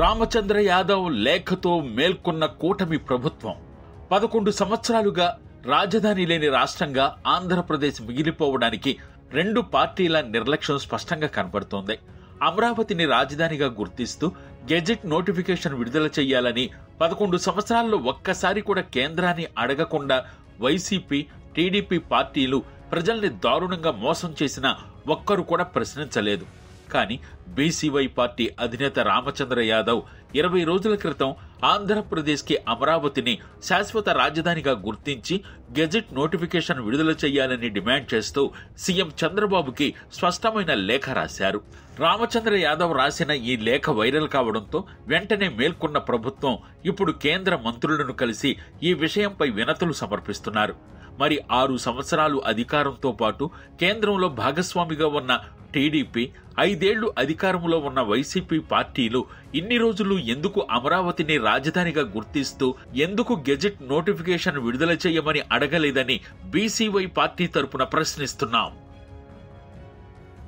రామచంద్ర యాదవ్ లేఖతో మేల్కొన్న కూటమి ప్రభుత్వం 11 సంవత్సరాలుగా రాజధాని లేని రాష్ట్రంగా ఆంధ్రప్రదేశ్ మిగిలిపోవడానికి రెండు పార్టీల నిర్లక్ష్యం స్పష్టంగా కనబడుతోంది. అమరావతిని రాజధానిగా గుర్తిస్తూ గెజెట్ నోటిఫికేషన్ విడుదల చేయాలని 11 సంవత్సరాల్లో ఒక్కసారి కూడా కేంద్రాన్ని అడగకుండా వైసీపీ, టీడీపీ పార్టీలు ప్రజల్ని దారుణంగా మోసం చేసినా ఒక్కరు కూడా ప్రశ్నించలేదు. కానీ బీసీవై పార్టీ అధినేత రామచంద్ర యాదవ్ 20 రోజుల క్రితం ఆంధ్రప్రదేశ్కి అమరావతిని శాశ్వత రాజధానిగా గుర్తించి గెజెట్ నోటిఫికేషన్ విడుదల చేయాలని డిమాండ్ చేస్తూ సీఎం చంద్రబాబుకి స్పష్టమైన లేఖ రాశారు. రామచంద్ర యాదవ్ రాసిన ఈ లేఖ వైరల్ కావడంతో వెంటనే మేల్కొన్న ప్రభుత్వం ఇప్పుడు కేంద్ర మంత్రులను కలిసి ఈ విషయంపై వినతులు సమర్పిస్తున్నారు. మరి 6 సంవత్సరాలు అధికారంతో పాటు కేంద్రంలో భాగస్వామిగా ఉన్న టీడీపీ, 5 ఏళ్లు అధికారంలో ఉన్న వైసీపీ పార్టీలు ఇన్ని రోజులు ఎందుకు అమరావతిని రాజధానిగా గుర్తిస్తూ ఎందుకు గెజెట్ నోటిఫికేషన్ విడుదల చేయమని అడగలేదని బీసీవై పార్టీ తరపున ప్రశ్నిస్తున్నాం.